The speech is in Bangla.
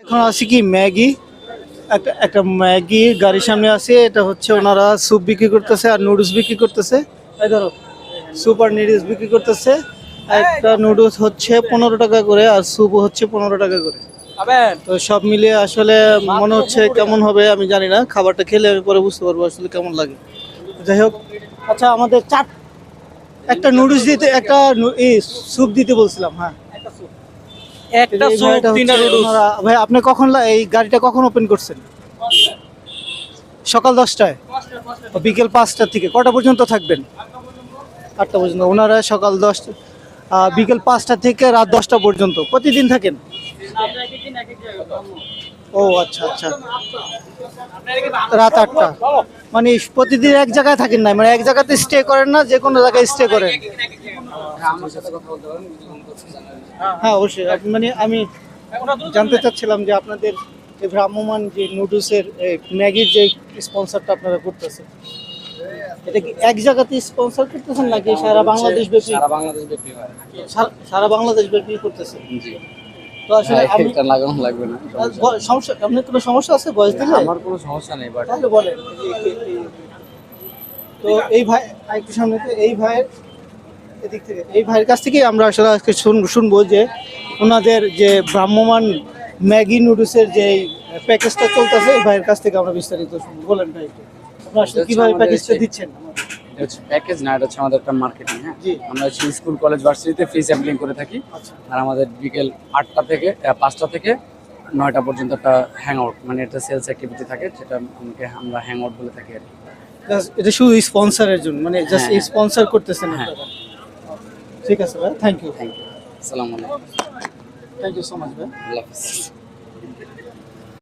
এখন আছে কি ম্যাগি, একটা একটা ম্যাগি গাড়ির সামনে আছে, এটা হচ্ছে ওনারা স্যুপ বিক্রি করতেছে আর নুডলস বিক্রি করতেছে। এই ধরো স্যুপ আর নুডলস বিক্রি করতেছে। একটা নুডলস হচ্ছে 15 টাকা করে আর স্যুপ হচ্ছে 15 টাকা করে। তো সব মিলিয়ে আসলে মনে হচ্ছে কেমন হবে আমি জানি না, খাবারটা খেলে আমি পরে বুঝতে পারবো আসলে কেমন লাগে। যাই হোক, আচ্ছা আমাদের একটা নুডলস দিতে, একটা স্যুপ দিতে বলছিলাম। হ্যাঁ, একটা এই স্যুপ ভাইটা তিনটা হচ্ছে নুডলস। ভাই আপনি কখন এই গাড়িটা কখন ওপেন করছেন? সকাল 10টায়, বিকেল 5টা থেকে কটা পর্যন্ত থাকবেন? 8টা পর্যন্ত। ওনারা সকাল 10টা, বিকেল 5টা থেকে রাত 10টা পর্যন্ত প্রতিদিন থাকেন? ও আচ্ছা আচ্ছা, রাত 8টা। মানে প্রতিদিন এক জায়গায় থাকেন না, মানে এক জায়গাতে স্টে করেন না, যে কোনো জায়গায় স্টে করেন? হ্যাঁ অবশ্যই। মানে আমি জানতে চাচ্ছিলাম যে আপনাদের এই ভ্রাম্যমান যে নুডলসের ম্যাগির যে স্পন্সরটা আপনারা করতেছেন, এটা কি এক জায়গাতে স্পন্সর করতেছেন নাকি সারা বাংলাদেশ ব্যাপী? সারা বাংলাদেশ ব্যাপী হয়। সারা বাংলাদেশ ব্যাপী করতেছেন? জি। তো আসলে আমি এটা লাগানো লাগবে না। সমস্যা, আপনার কোনো সমস্যা আছে বয়স দিলে? আমার কোনো সমস্যা নেই, বাট তাহলে বলেন। তো এই ভাই একটু সামনে, তো এই ভাইয়ের এদিক থেকে, এই ভাইয়ের কাছ থেকে আমরা আসলে আজকে শুনবো যে ওনাদের যে ভ্রাম্যমান ম্যাগি নুডলসের যে প্যাকেজটা চলতেছে, এই ভাইয়ের কাছ থেকে আমরা বিস্তারিত শুনবো। বলেন ভাই একটু, আপনারা আসলে কিভাবে প্যাকেজটা দিচ্ছেন? এটা হচ্ছে প্যাকেজ না, এটা হচ্ছে আমাদের একটা মার্কেটিং। হ্যাঁ, জি। আমরা হচ্ছে স্কুল কলেজ ভার্সিটিতে ফ্রি স্যাম্পলিং করে থাকি। আচ্ছা আর আমাদের বিকেল 8টা থেকে 5টা থেকে 9টা পর্যন্ত একটা হ্যাং আউট, মানে একটা সেলস অ্যাক্টিভিটি থাকে, যেটা আমরা হ্যাং আউট বলে থাকি আর কি। এটা শুধু স্পন্সরের জন্য, মানে জাস্ট হ্যাঁ। স্পন্সর করতেছেন হ্যাঁ। আপনারা? ঠিক আছে ভাই, থ্যাংক ইউ। Thank you. আসসালামু আলাইকুম। থ্যাংক ইউ সো মাচ ভাই। আল্লাহ হাফিজ।